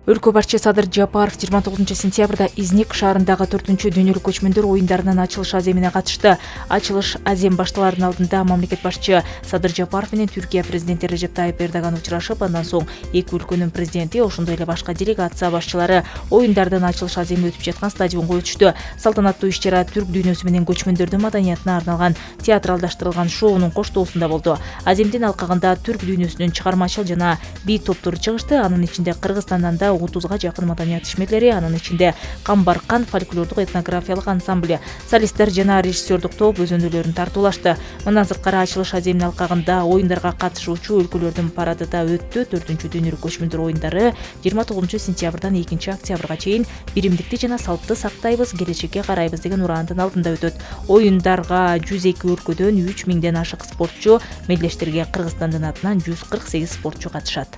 Өлкө башчы Садыр Жапаров 29 сентябрда Изник шаарындагы 4-чү дүйнөлүк көчмөндөр оюндарынын ачылыш аземине катышты. Ачылыш азем башталарынын алдында мамлекет башчы Садыр Жапаров менен Түркия президенти Режеп Тайып Эрдоган учурашып, андан соң эки өлкөнүн президенти, ошондой эле башка делегация башчылары оюндардын ачылыш аземи өтүп жаткан стадионго өтүштү. Салтанаттуу иш-чара түрк дүйнөсү менен көчмөндөрдүн маданиятына арналган театралдаштырылган шоунун коштоосунда болду. Аземдин алкагында түрк дүйнөсүнүн чыгармачыл жана бий топтору чыгышты. Анын ичинде Кыргызстандан да 30га жакын маданият ишмерлери, анын ичинде Камбаркан фольклордук этнографиялык ансамбль, солисттер жана режиссердук топ өзөндөлөрүн тартуулашты. Мындан сырткары ачылыш аземинин алкагында оюндарга катышуучу өлкөлөрдүн парады да өттү. 4-чү дүйнөлүк көчмөндөр оюндары 29 сентябрдан 2 октябрга чейин биримдикти жана салтты сактайбыз, келечекке карайбыз деген ураандын алдында өтөт. Оюндарга 102 өлкөдөн 3000ден ашык спортчу, мелдештерге Кыргызстандын атынан 148 спортчу катышат.